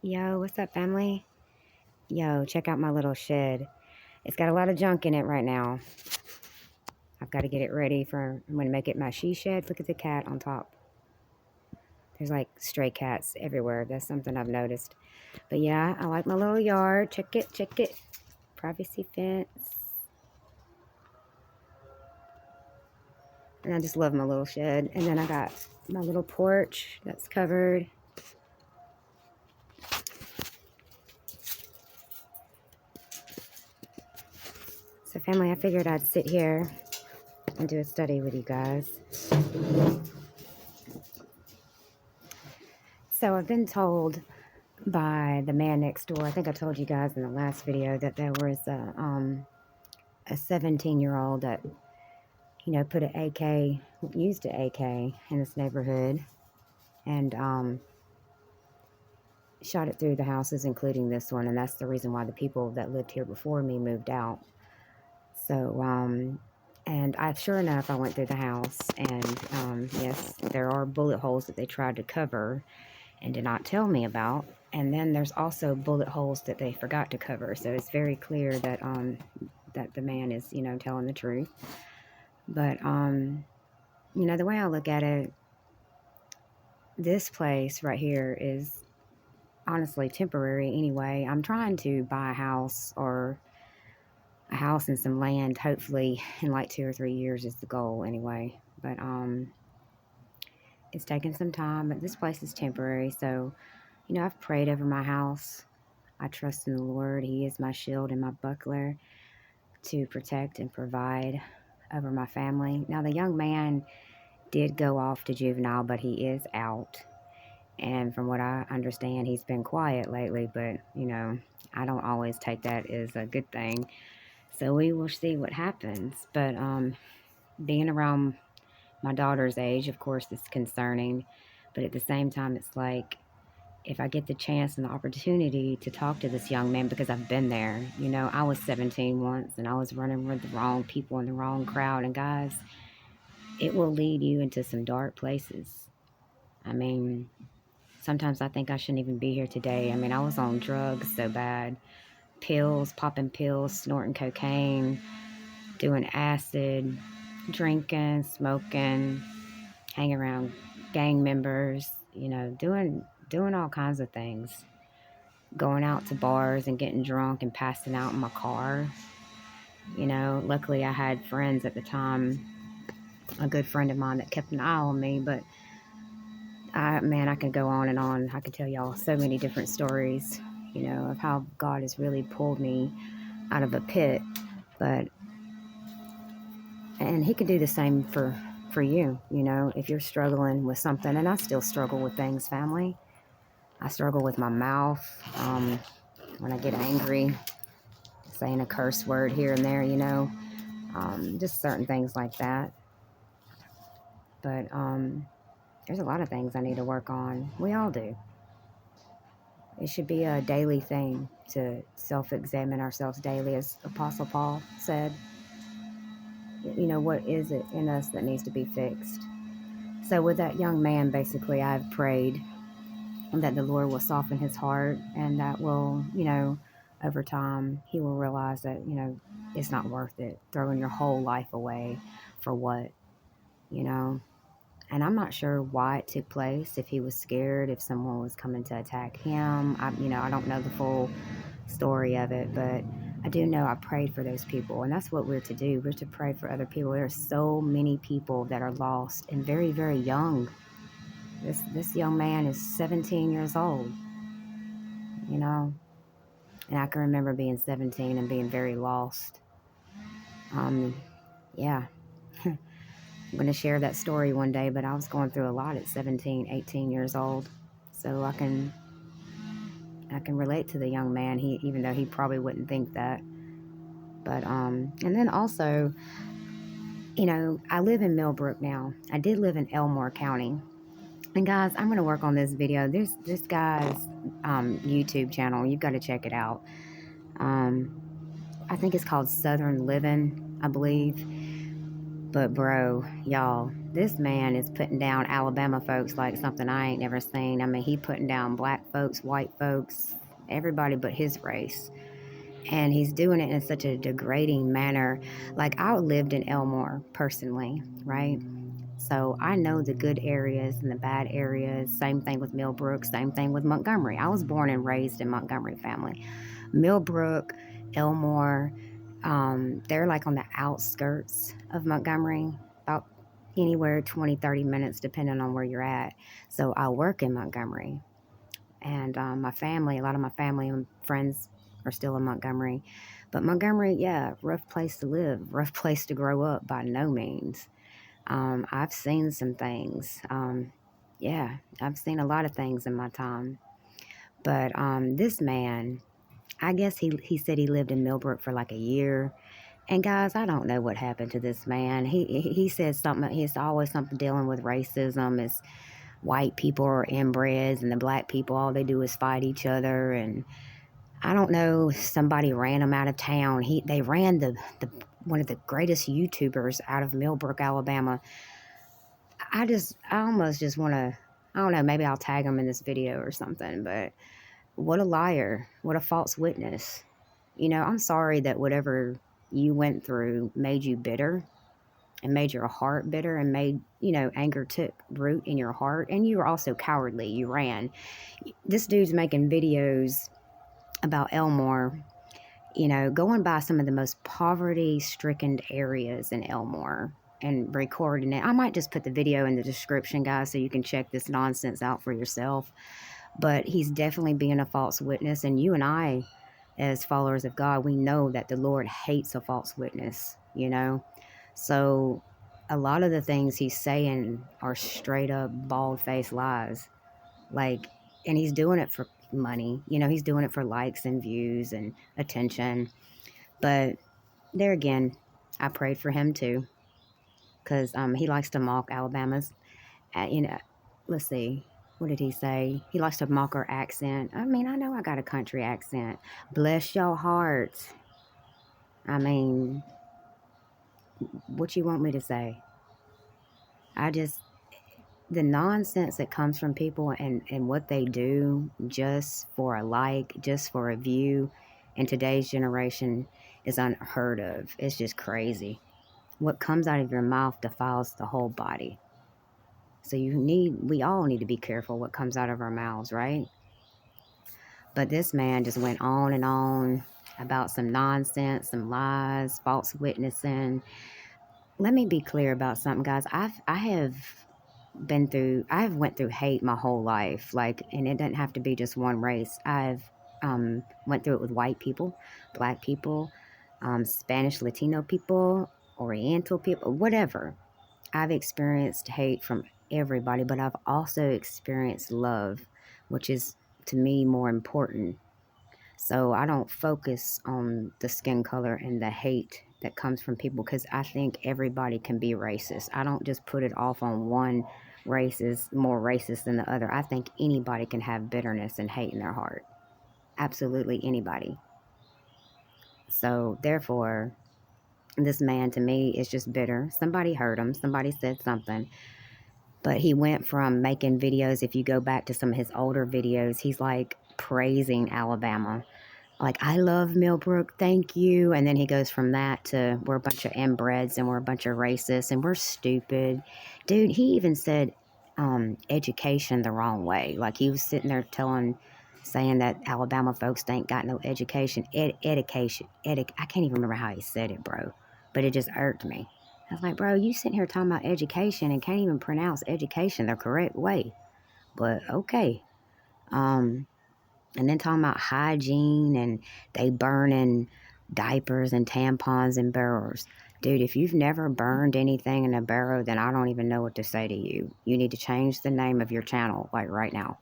Yo, what's up, family? Yo, check out my little shed. It's got a lot of junk in it right now. I've got to get it ready for, I'm going to make it my she shed. Look at the cat on top. There's like stray cats everywhere. That's something I've noticed. But yeah, I like my little yard. Check it, check it. Privacy fence. And I just love my little shed. And then I got my little porch that's covered. So family, I figured I'd sit here and do a study with you guys. So I've been told by the man next door, I think I told you guys in the last video that there was a 17-year-old that, you know, put an AK, used an AK in this neighborhood and shot it through the houses, including this one. And that's the reason why the people that lived here before me moved out. So, and sure enough, I went through the house and yes, there are bullet holes that they tried to cover and did not tell me about. And then there's also bullet holes that they forgot to cover. So it's very clear that that the man is, you know, telling the truth. But you know, the way I look at it, this place right here is honestly temporary anyway. I'm trying to buy a house or a house and some land, hopefully in like 2 or 3 years is the goal anyway. But it's taking some time, but this place is temporary. So, you know, I've prayed over my house. I trust in the Lord. He is my shield and my buckler to protect and provide over my family. Now, the young man did go off to juvenile, but he is out. And from what I understand, he's been quiet lately, but, you know, I don't always take that as a good thing. So we will see what happens. But being around my daughter's age, of course, it's concerning. But at the same time, it's like, if I get the chance and the opportunity to talk to this young man, because I've been there, you know, I was 17 once and I was running with the wrong people in the wrong crowd. And guys, it will lead you into some dark places. I mean, sometimes I think I shouldn't even be here today. I mean, I was on drugs so bad. Pills, popping pills, snorting cocaine, doing acid, drinking, smoking, hanging around gang members, you know, doing all kinds of things. Going out to bars and getting drunk and passing out in my car. You know, luckily I had friends at the time, a good friend of mine that kept an eye on me, but man, I could go on and on. I could tell y'all so many different stories, you know, of how God has really pulled me out of a pit. But, and he could do the same for you, you know, if you're struggling with something. And I still struggle with things, family. I struggle with my mouth. When I get angry, saying a curse word here and there, you know, just certain things like that. But there's a lot of things I need to work on. We all do. It should be a daily thing to self-examine ourselves daily, as Apostle Paul said. You know, what is it in us that needs to be fixed? So with that young man, basically, I've prayed that the Lord will soften his heart and that will, you know, over time, he will realize that, you know, it's not worth it. Throwing your whole life away for what, you know? And I'm not sure why it took place, if he was scared, if someone was coming to attack him. You know, I don't know the full story of it, but I do know I prayed for those people. And that's what we're to do. We're to pray for other people. There are so many people that are lost and very, very young. This young man is 17 years old, you know. And I can remember being 17 and being very lost. Yeah. I'm going to share that story one day, but I was going through a lot at 17, 18 years old. So I can relate to the young man, even though he probably wouldn't think that. But, and then also, you know, I live in Millbrook now. I did live in Elmore County. And guys, I'm going to work on this video. There's this guy's YouTube channel. You've got to check it out. I think it's called Southern Living, I believe. But bro, y'all, this man is putting down Alabama folks like something I ain't never seen. I mean, he putting down black folks, white folks, everybody but his race. And he's doing it in such a degrading manner. Like, I lived in Elmore personally, right? So I know the good areas and the bad areas. Same thing with Millbrook, same thing with Montgomery. I was born and raised in Montgomery family. Millbrook, Elmore, they're like on the outskirts of Montgomery, about anywhere 20, 30 minutes, depending on where you're at. So I work in Montgomery. And my family, a lot of my family and friends are still in Montgomery. But Montgomery, yeah, rough place to live, rough place to grow up by no means. I've seen some things. Yeah, I've seen a lot of things in my time. But this man, I guess he said he lived in Millbrook for like a year. And guys, I don't know what happened to this man. He said something. He's always something dealing with racism. It's white people are inbreds, and the black people, all they do is fight each other. And I don't know. Somebody ran him out of town. They ran the one of the greatest YouTubers out of Millbrook, Alabama. I almost just want to. I don't know. Maybe I'll tag him in this video or something. But what a liar! What a false witness! You know, I'm sorry that whatever you went through made you bitter and made your heart bitter and made, anger took root in your heart. And you were also cowardly. You ran. This dude's making videos about Elmore, going by some of the most poverty stricken areas in Elmore and recording it. I might just put the video in the description, guys, so you can check this nonsense out for yourself. But he's definitely being a false witness. And you and I, as followers of God, we know that the Lord hates a false witness, So a lot of the things he's saying are straight up bald-faced lies. Like, and he's doing it for money. He's doing it for likes and views and attention. But there again, I prayed for him too, because he likes to mock Alabama's. Let's see. What did he say? He likes to mock our accent. I mean, I know I got a country accent. Bless your heart. I mean, what you want me to say? The nonsense that comes from people and what they do just for a like, just for a view in today's generation is unheard of. It's just crazy. What comes out of your mouth defiles the whole body. So we all need to be careful what comes out of our mouths, right? But this man just went on and on about some nonsense, some lies, false witnessing. Let me be clear about something, guys. I have went through hate my whole life, and it doesn't have to be just one race. I've went through it with white people, black people, Spanish, Latino people, Oriental people, whatever. I've experienced hate from everybody, but I've also experienced love, which is to me more important. So I don't focus on the skin color and the hate that comes from people, because I think everybody can be racist. I don't just put it off on one race is more racist than the other. I think anybody can have bitterness and hate in their heart. Absolutely anybody. So therefore, this man to me is just bitter. Somebody hurt him. Somebody said something. But he went from making videos, if you go back to some of his older videos, he's like praising Alabama. Like, I love Millbrook, thank you. And then he goes from that to, we're a bunch of inbreds and we're a bunch of racists and we're stupid. Dude, he even said education the wrong way. Like, he was sitting there saying that Alabama folks ain't got no education. Education. I can't even remember how he said it, bro. But it just irked me. I was like, bro, you sitting here talking about education and can't even pronounce education the correct way. But okay. And then talking about hygiene and they burning diapers and tampons in barrels. Dude, if you've never burned anything in a barrel, then I don't even know what to say to you. You need to change the name of your channel, like right now.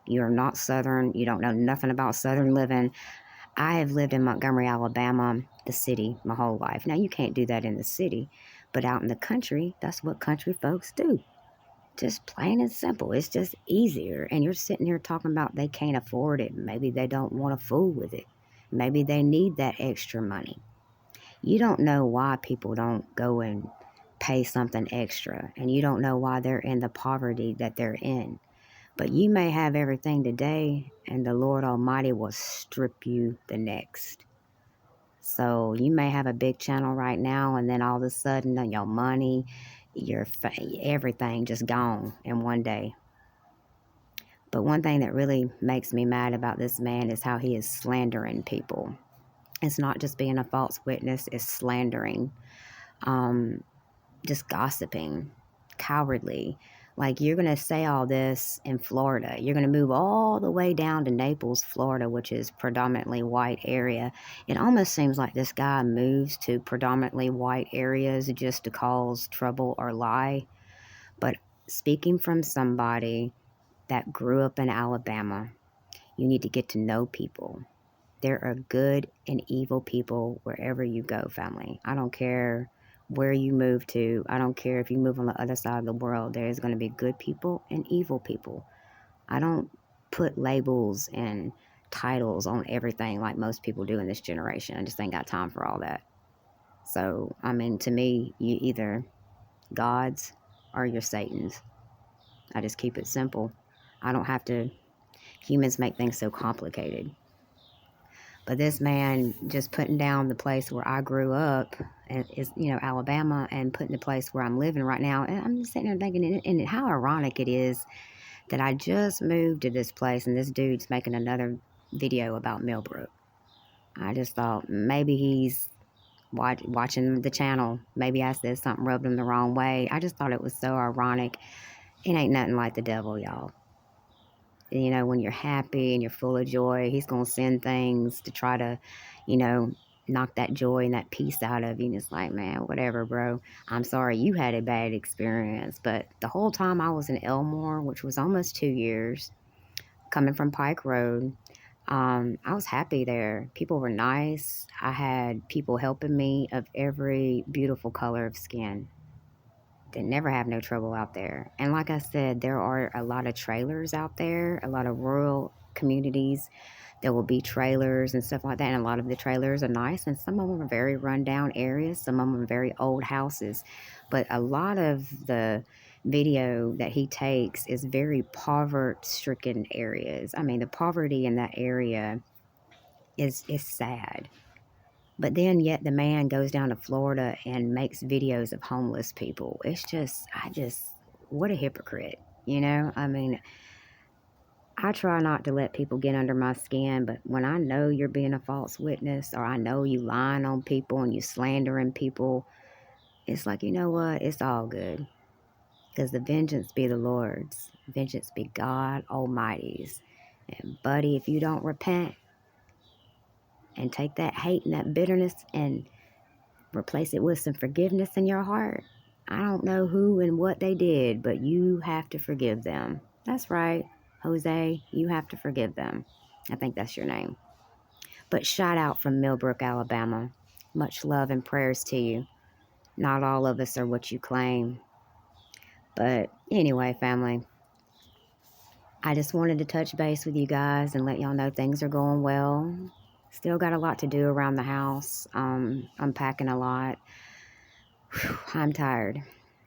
You're not Southern. You don't know nothing about Southern living. I have lived in Montgomery, Alabama, the city, my whole life. Now, you can't do that in the city, but out in the country, that's what country folks do. Just plain and simple. It's just easier. And you're sitting here talking about they can't afford it. Maybe they don't want to fool with it. Maybe they need that extra money. You don't know why people don't go and pay something extra, and you don't know why they're in the poverty that they're in. But you may have everything today, and the Lord Almighty will strip you the next. So you may have a big channel right now, and then all of a sudden, your money, everything just gone in one day. But one thing that really makes me mad about this man is how he is slandering people. It's not just being a false witness, it's slandering, just gossiping, cowardly. Like, you're going to say all this in Florida. You're going to move all the way down to Naples, Florida, which is predominantly white area. It almost seems like this guy moves to predominantly white areas just to cause trouble or lie. But speaking from somebody that grew up in Alabama, you need to get to know people. There are good and evil people wherever you go, family. I don't care where you move to. I don't care if you move on the other side of the world. There's going to be good people and evil people. I don't put labels and titles on everything like most people do in this generation. I just ain't got time for all that. So, I mean, to me, you either God's or you're Satan's. I just keep it simple. I don't have to, humans make things so complicated. But this man just putting down the place where I grew up, is, Alabama, and putting the place where I'm living right now. And I'm just sitting there thinking, and how ironic it is that I just moved to this place and this dude's making another video about Millbrook. I just thought maybe he's watching the channel. Maybe I said something, rubbed him the wrong way. I just thought it was so ironic. It ain't nothing like the devil, y'all. When you're happy and you're full of joy, he's going to send things to try to, knock that joy and that peace out of you. And it's like, man, whatever, bro. I'm sorry you had a bad experience. But the whole time I was in Elmore, which was almost 2 years, coming from Pike Road, I was happy there. People were nice. I had people helping me of every beautiful color of skin. Didn't never have no trouble out there. And like I said, there are a lot of trailers out there, a lot of rural communities. There will be trailers and stuff like that. And a lot of the trailers are nice, and some of them are very rundown areas. Some of them are very old houses. But a lot of the video that he takes is very poverty-stricken areas. I mean, the poverty in that area is sad. But then yet the man goes down to Florida and makes videos of homeless people. It's just, what a hypocrite, I mean, I try not to let people get under my skin, but when I know you're being a false witness, or I know you lying on people and you slandering people, it's like, you know what? It's all good. Because the vengeance be the Lord's. Vengeance be God Almighty's. And buddy, if you don't repent and take that hate and that bitterness and replace it with some forgiveness in your heart, I don't know who and what they did, but you have to forgive them. That's right, Jose, you have to forgive them. I think that's your name. But shout out from Millbrook, Alabama. Much love and prayers to you. Not all of us are what you claim. But anyway, family, I just wanted to touch base with you guys and let y'all know things are going well. Still got a lot to do around the house. Unpacking a lot. Whew, I'm tired.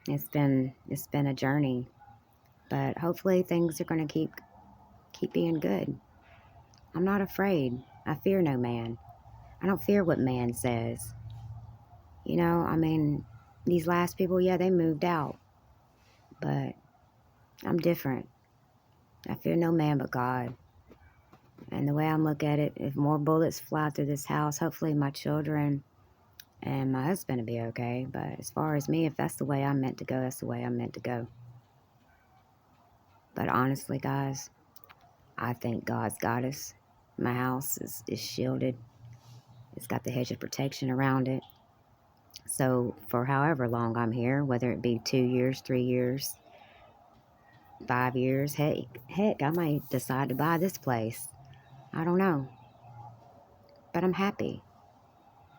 It's been a journey, but hopefully things are going to keep being good. I'm not afraid. I fear no man. I don't fear what man says. I mean, these last people, yeah, they moved out, but I'm different. I fear no man but God. And the way I look at it, if more bullets fly through this house, hopefully my children and my husband will be okay. But as far as me, if that's the way I'm meant to go, that's the way I'm meant to go. But honestly, guys, I think God's got us. My house is shielded. It's got the hedge of protection around it. So for however long I'm here, whether it be 2 years, 3 years, 5 years, heck, I might decide to buy this place. I don't know. But I'm happy.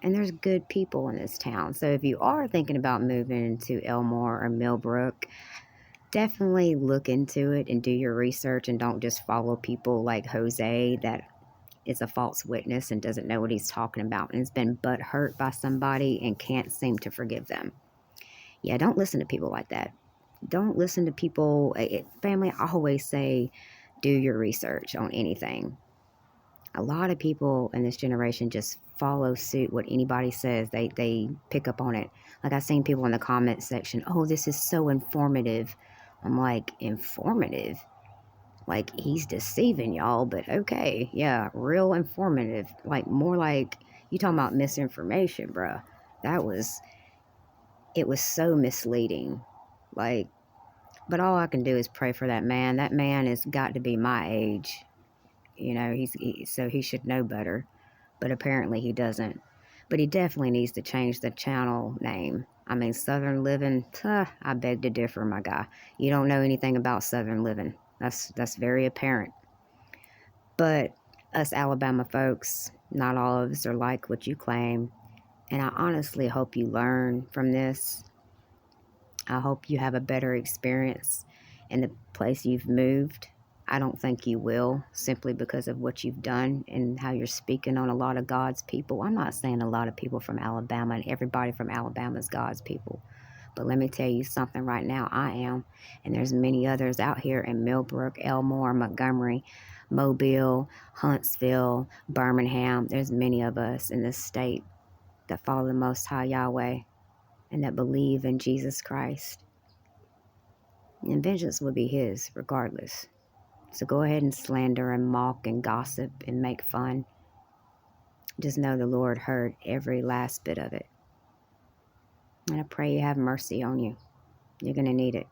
And there's good people in this town. So if you are thinking about moving to Elmore or Millbrook, definitely look into it and do your research, and don't just follow people like Jose that is a false witness and doesn't know what he's talking about and has been butt hurt by somebody and can't seem to forgive them. Yeah, don't listen to people like that. Don't listen to people. Family, I always say, do your research on anything. A lot of people in this generation just follow suit. What anybody says, they pick up on it. Like, I've seen people in the comment section, oh, this is so informative. I'm like, informative? Like, he's deceiving y'all, but okay, yeah, real informative. Like, more like, you talking about misinformation, bruh. It was so misleading. Like, but all I can do is pray for that man. That man has got to be my age. You know, so he should know better. But apparently he doesn't. But he definitely needs to change the channel name. I mean, Southern Living, I beg to differ, my guy. You don't know anything about Southern Living. That's very apparent. But us Alabama folks, not all of us are like what you claim. And I honestly hope you learn from this. I hope you have a better experience in the place you've moved. I don't think you will, simply because of what you've done and how you're speaking on a lot of God's people. I'm not saying a lot of people from Alabama and everybody from Alabama is God's people. But let me tell you something right now, I am. And there's many others out here in Millbrook, Elmore, Montgomery, Mobile, Huntsville, Birmingham. There's many of us in this state that follow the Most High Yahweh and that believe in Jesus Christ. And vengeance will be his regardless. So go ahead and slander and mock and gossip and make fun. Just know the Lord heard every last bit of it. And I pray you have mercy on you. You're going to need it.